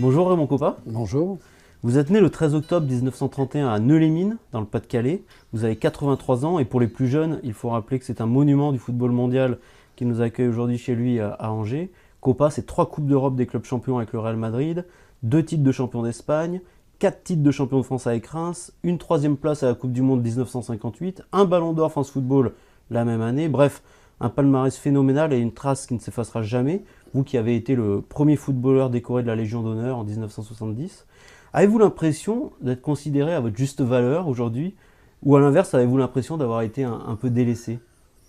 Bonjour Raymond Kopa. Bonjour. Vous êtes né le 13 octobre 1931 à Neux-les-Mines, dans le Pas-de-Calais. Vous avez 83 ans et pour les plus jeunes, il faut rappeler que c'est un monument du football mondial qui nous accueille aujourd'hui chez lui à Angers. Kopa, c'est 3 Coupes d'Europe des clubs champions avec le Real Madrid, 2 titres de champion d'Espagne, 4 titres de champion de France avec Reims, une 3e place à la Coupe du Monde 1958, un Ballon d'Or France Football la même année. Bref, un palmarès phénoménal et une trace qui ne s'effacera jamais. Vous qui avez été le premier footballeur décoré de la Légion d'honneur en 1970. Avez-vous l'impression d'être considéré à votre juste valeur aujourd'hui? Ou à l'inverse, avez-vous l'impression d'avoir été un peu délaissé?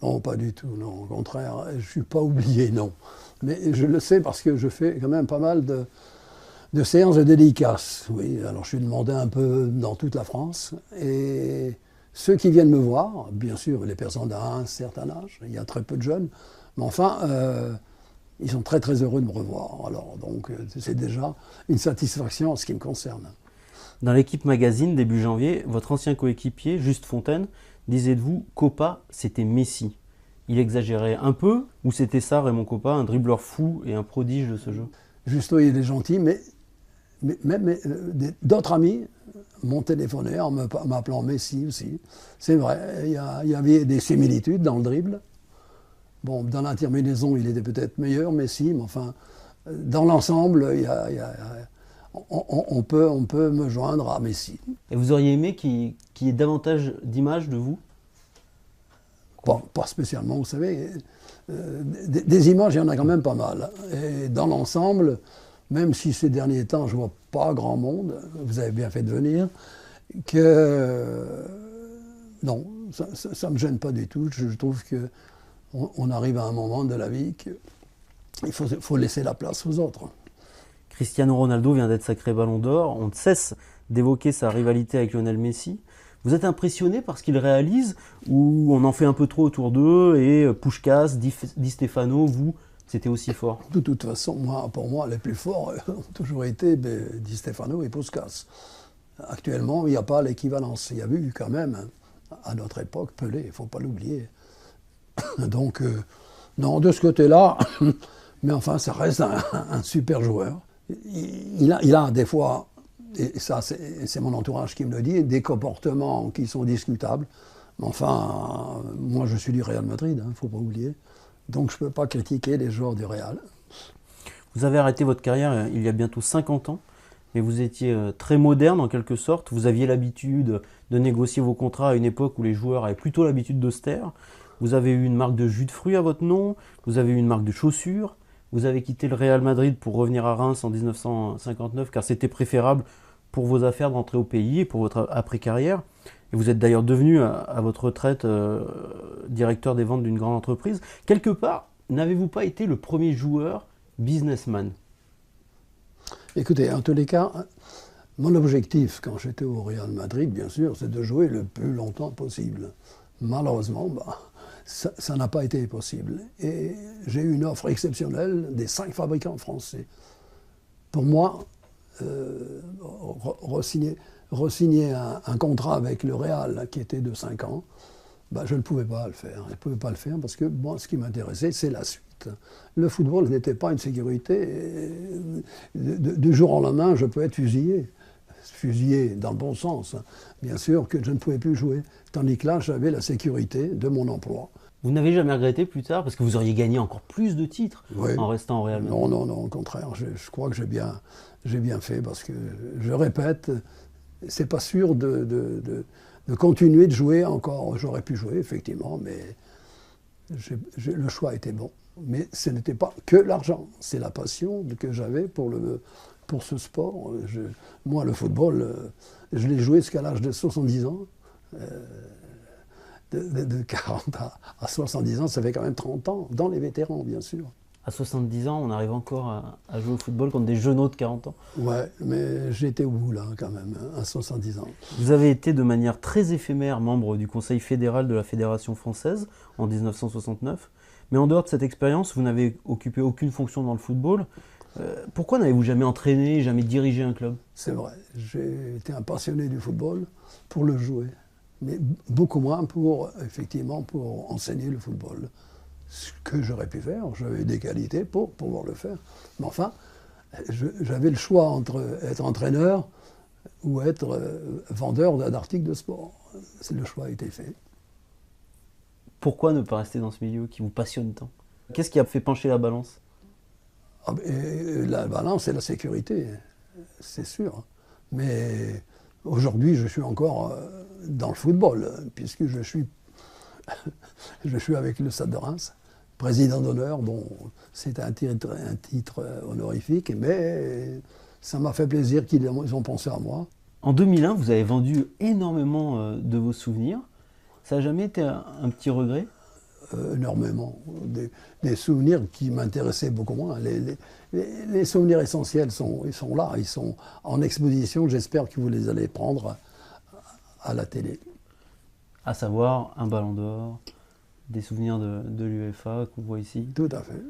Non, pas du tout, non. Au contraire, je ne suis pas oublié, non. Mais je le sais parce que je fais quand même pas mal de séances de dédicaces. Oui, alors je suis demandé un peu dans toute la France. Et ceux qui viennent me voir, bien sûr, les personnes d'un certain âge, il y a très peu de jeunes, mais enfin, ils sont très très heureux de me revoir. Alors, donc, c'est déjà une satisfaction en ce qui me concerne. Dans l'équipe magazine, début janvier, votre ancien coéquipier, Juste Fontaine, disait de vous, Kopa, c'était Messi. Il exagérait un peu, ou c'était ça, Raymond Kopa, un dribbleur fou et un prodige de ce jeu? Justo, il est gentil, mais d'autres amis m'ont téléphoné en m'appelant Messi aussi. C'est vrai, il y avait des similitudes dans le dribble. Bon, dans la terminaison, il était peut-être meilleur, Messi, mais enfin, dans l'ensemble, on peut me joindre à Messi. Et vous auriez aimé qu'il y ait davantage d'images de vous? Pas spécialement, vous savez. Des images, il y en a quand même pas mal. Et dans l'ensemble, même si ces derniers temps, je ne vois pas grand monde, vous avez bien fait de venir, non, ça ne me gêne pas du tout. Je trouve qu'on arrive à un moment de la vie qu'il faut laisser la place aux autres. Cristiano Ronaldo vient d'être sacré Ballon d'Or. On ne cesse d'évoquer sa rivalité avec Lionel Messi. Vous êtes impressionné par ce qu'il réalise ou on en fait un peu trop autour d'eux et Puskás, Di Stefano, vous, c'était aussi fort? De toute façon, pour moi, les plus forts ont toujours été Di Stefano et Puskás. Actuellement, il n'y a pas l'équivalence. Il y a eu quand même, à notre époque, Pelé, il ne faut pas l'oublier. Donc, non, de ce côté-là, mais enfin, ça reste un super joueur. Il a des fois, et ça c'est mon entourage qui me le dit, des comportements qui sont discutables. Mais enfin, moi je suis du Real Madrid, il ne faut pas oublier. Donc je ne peux pas critiquer les joueurs du Real. Vous avez arrêté votre carrière il y a bientôt 50 ans, mais vous étiez très moderne en quelque sorte. Vous aviez l'habitude de négocier vos contrats à une époque où les joueurs avaient plutôt l'habitude de se taire. Vous avez eu une marque de jus de fruits à votre nom, vous avez eu une marque de chaussures. Vous avez quitté le Real Madrid pour revenir à Reims en 1959 car c'était préférable pour vos affaires de rentrer au pays et pour votre après-carrière. Et vous êtes d'ailleurs devenu à votre retraite directeur des ventes d'une grande entreprise. Quelque part, n'avez-vous pas été le premier joueur businessman? Écoutez, en tous les cas, mon objectif quand j'étais au Real Madrid, bien sûr, c'est de jouer le plus longtemps possible. Malheureusement, ça n'a pas été possible. Et j'ai eu une offre exceptionnelle des 5 fabricants français. Pour moi, re-signer un contrat avec le Real qui était de 5 ans, je ne pouvais pas le faire. Je ne pouvais pas le faire parce que moi, ce qui m'intéressait, c'est la suite. Le football n'était pas une sécurité. Du jour au lendemain, je peux être fusillé. Fusillé dans le bon sens. Bien sûr que je ne pouvais plus jouer. Tandis que là, j'avais la sécurité de mon emploi. Vous n'avez jamais regretté plus tard parce que vous auriez gagné encore plus de titres en restant au Real Madrid? Non, au contraire. Je crois que j'ai bien fait parce que, je répète, c'est pas sûr de continuer de jouer encore. J'aurais pu jouer, effectivement, mais le choix était bon. Mais ce n'était pas que l'argent. C'est la passion que j'avais pour ce sport. Moi, le football, je l'ai joué jusqu'à l'âge de 70 ans. De 40 à 70 ans, ça fait quand même 30 ans, dans les vétérans, bien sûr. À 70 ans, on arrive encore à jouer au football contre des genoux de 40 ans? Ouais, mais j'étais au bout, là, quand même, à 70 ans. Vous avez été de manière très éphémère membre du Conseil fédéral de la Fédération française en 1969. Mais en dehors de cette expérience, vous n'avez occupé aucune fonction dans le football. Pourquoi n'avez-vous jamais entraîné, jamais dirigé un club? C'est vrai, j'ai été un passionné du football pour le jouer, mais beaucoup moins effectivement, pour enseigner le football. Ce que j'aurais pu faire, j'avais des qualités pour pouvoir le faire. Mais enfin, J'avais le choix entre être entraîneur ou être vendeur d'articles de sport. Le choix a été fait. Pourquoi ne pas rester dans ce milieu qui vous passionne tant? Qu'est-ce qui a fait pencher la balance? La balance, c'est la sécurité, c'est sûr. Mais aujourd'hui, je suis encore dans le football, puisque je suis avec le Stade de Reims, président d'honneur. Bon, c'est un titre honorifique, mais ça m'a fait plaisir qu'ils ont pensé à moi. En 2001, vous avez vendu énormément de vos souvenirs. Ça n'a jamais été un petit regret? Énormément. Des souvenirs qui m'intéressaient beaucoup moins. Les souvenirs essentiels ils sont là, ils sont en exposition. J'espère que vous les allez prendre à la télé. À savoir un ballon d'or, des souvenirs de l'UEFA qu'on voit ici. Tout à fait.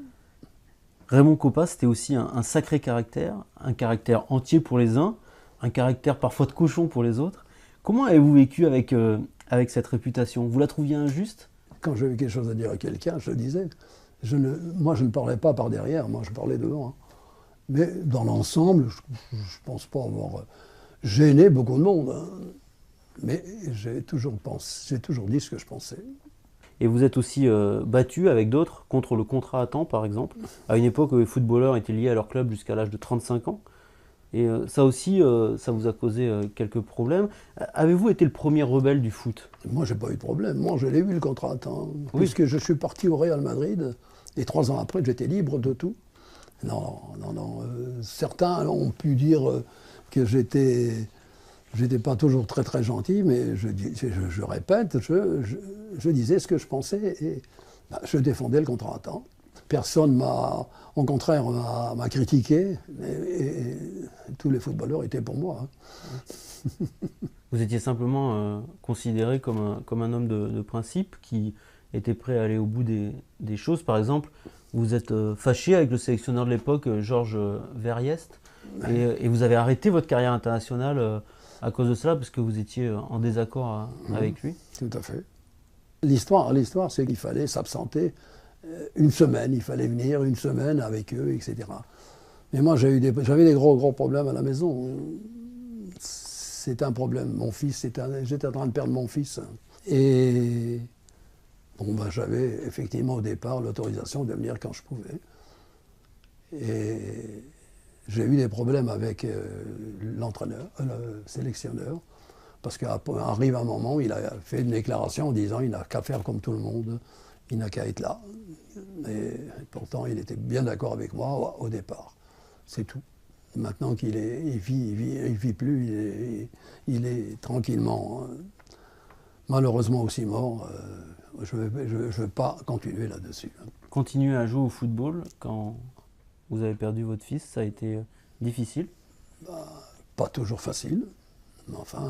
Raymond Kopa, c'était aussi un sacré caractère, un caractère entier pour les uns, un caractère parfois de cochon pour les autres. Comment avez-vous vécu avec cette réputation? Vous la trouviez injuste? Quand j'avais quelque chose à dire à quelqu'un, je le disais. Moi, je ne parlais pas par derrière, moi, je parlais devant. Hein. Mais dans l'ensemble, je ne pense pas avoir gêné beaucoup de monde. Hein. Mais j'ai toujours dit ce que je pensais. Et vous êtes aussi battu avec d'autres contre le contrat à temps, par exemple, à une époque où les footballeurs étaient liés à leur club jusqu'à l'âge de 35 ans. Et ça aussi, ça vous a causé quelques problèmes. Avez-vous été le premier rebelle du foot? Moi, j'ai pas eu de problème. Moi, je l'ai eu, le contrat à temps. Oui. Puisque je suis parti au Real Madrid, et 3 ans après, j'étais libre de tout. Non. Certains ont pu dire que j'étais pas toujours très très gentil, mais je répète, je disais ce que je pensais et je défendais le contrat à temps. Personne au contraire, m'a critiqué, et tous les footballeurs étaient pour moi. Hein. Vous étiez simplement considéré comme un homme de principe qui était prêt à aller au bout des choses. Par exemple, vous êtes fâché avec le sélectionneur de l'époque, Georges Verriest, et vous avez arrêté votre carrière internationale à cause de cela, parce que vous étiez en désaccord avec lui. Tout à fait. L'histoire, c'est qu'il fallait s'absenter une semaine, il fallait venir une semaine avec eux, etc. Mais moi, j'avais des gros problèmes à la maison. C'est un problème. Mon fils, j'étais en train de perdre mon fils. Et bon, j'avais effectivement au départ l'autorisation de venir quand je pouvais. Et j'ai eu des problèmes avec l'entraîneur, le sélectionneur, parce qu'arrive un moment où il a fait une déclaration en disant il n'a qu'à faire comme tout le monde, il n'a qu'à être là. Et pourtant, il était bien d'accord avec moi au départ. C'est tout. Maintenant qu'il vit plus, il est tranquillement, malheureusement aussi mort. Je ne veux pas continuer là-dessus. Continuer à jouer au football quand vous avez perdu votre fils, ça a été difficile? Pas toujours facile, mais enfin,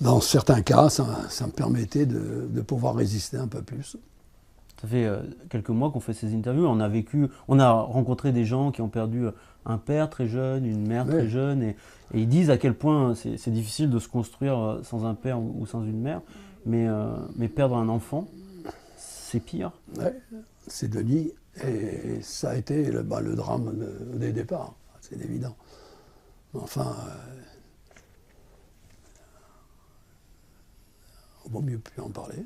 dans certains cas, ça me permettait de pouvoir résister un peu plus. Ça fait quelques mois qu'on fait ces interviews. On a rencontré des gens qui ont perdu un père très jeune, une mère très jeune, et ils disent à quel point c'est difficile de se construire sans un père ou sans une mère. Mais perdre un enfant, c'est pire. Oui, c'est Denis, et ça a été le drame des départs, c'est évident. Enfin, il vaut mieux plus en parler.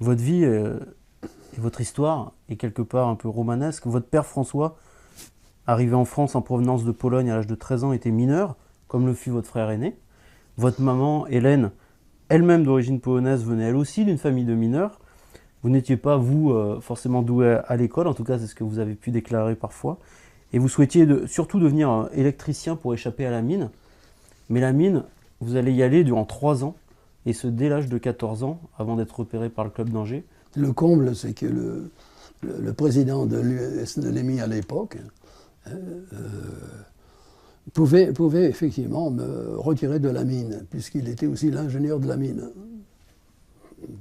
Votre vie et votre histoire est quelque part un peu romanesque. Votre père François, arrivé en France en provenance de Pologne à l'âge de 13 ans, était mineur, comme le fut votre frère aîné. Votre maman, Hélène, elle-même d'origine polonaise, venait elle aussi d'une famille de mineurs. Vous n'étiez pas, vous, forcément doué à l'école, en tout cas c'est ce que vous avez pu déclarer parfois. Et vous souhaitiez surtout devenir électricien pour échapper à la mine. Mais la mine, vous allez y aller durant 3 ans, et ce dès l'âge de 14 ans, avant d'être repéré par le club d'Angers. Le comble, c'est que le président de l'EMI à l'époque pouvait effectivement me retirer de la mine, puisqu'il était aussi l'ingénieur de la mine.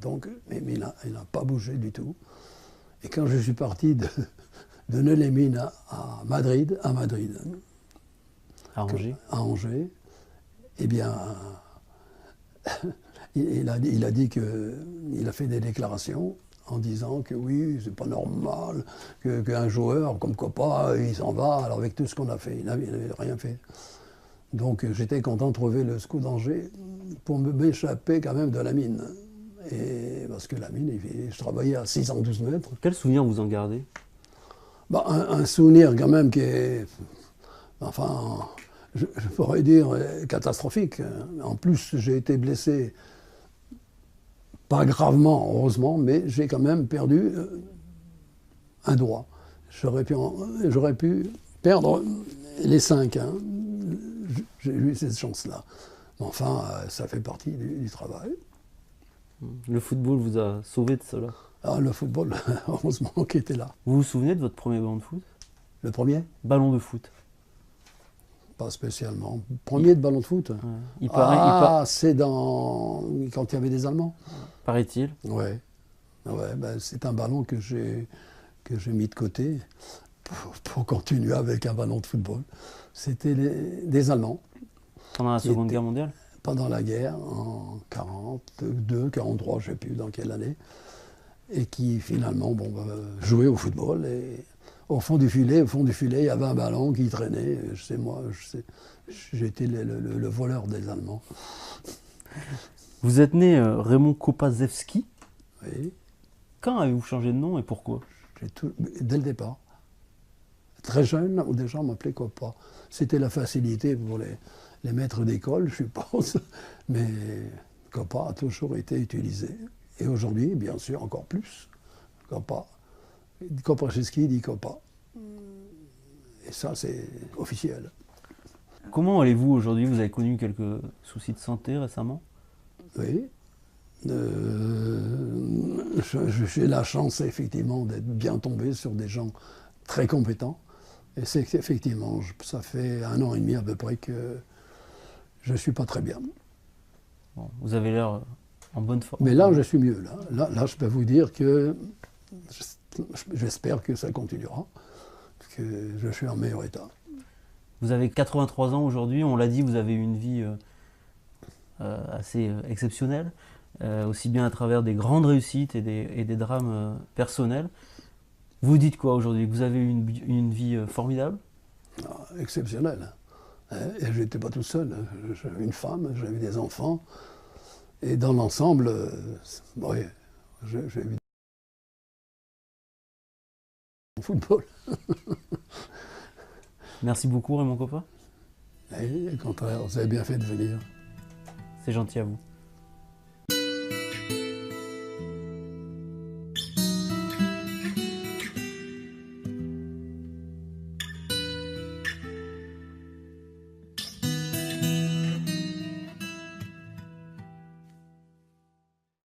Donc, mais il n'a pas bougé du tout. Et quand je suis parti de Neulémine à Madrid, à Angers, eh bien, il a dit qu'il a fait des déclarations en disant que oui, c'est pas normal, qu'un joueur comme Coppa, il s'en va, alors avec tout ce qu'on a fait, il n'avait rien fait. Donc j'étais content de trouver le SCO d'Angers pour m'échapper quand même de la mine. Et parce que la mine, je travaillais à 612 mètres. Quel souvenir vous en gardez? Bah, un souvenir quand même qui est, enfin, je pourrais dire catastrophique. En plus, j'ai été blessé, pas gravement, heureusement, mais j'ai quand même perdu un doigt. J'aurais pu perdre les 5. Hein. J'ai eu cette chance-là. Mais enfin, ça fait partie du travail. Le football vous a sauvé de cela? Ah, le football, heureusement qu'il était là. Vous vous souvenez de votre premier ballon de foot? Le premier? Ballon de foot. Pas spécialement. Premier de ballon de foot? Ouais. C'est quand il y avait des Allemands? Paraît-il. Ouais. Ben, c'est un ballon que j'ai mis de côté pour continuer avec un ballon de football. C'était des Allemands. Pendant la Seconde Guerre mondiale? Pendant la guerre, en 42, 43, je ne sais plus dans quelle année, et qui finalement jouaient au football. Et au fond du filet, il y avait un ballon qui traînait. J'étais le voleur des Allemands. Vous êtes né Raymond Kopaszewski. Oui. Quand avez-vous changé de nom et pourquoi? Dès le départ. Très jeune, des gens m'appelaient Coppa. C'était la facilité pour les maîtres d'école, je suppose. Mais Coppa a toujours été utilisé. Et aujourd'hui, bien sûr, encore plus. Coppa. Kopaszewski dit Coppa. Et ça, c'est officiel. Comment allez-vous aujourd'hui? Vous avez connu quelques soucis de santé récemment? Oui. J'ai la chance, effectivement, d'être bien tombé sur des gens très compétents. Et c'est qu'effectivement, ça fait 1 an et demi à peu près que je ne suis pas très bien. Bon, vous avez l'air en bonne forme. Mais là, je suis mieux. Là, je peux vous dire que j'espère que ça continuera, que je suis en meilleur état. Vous avez 83 ans aujourd'hui, on l'a dit, vous avez eu une vie assez exceptionnelle, aussi bien à travers des grandes réussites et des drames personnels. Vous dites quoi aujourd'hui? Vous avez eu une vie formidable? Exceptionnelle. Et je n'étais pas tout seul. J'avais une femme, j'avais des enfants. Et dans l'ensemble, oui, j'ai eu du football. Merci beaucoup Raymond Coppa. Et au contraire, vous avez bien fait de venir. C'est gentil à vous.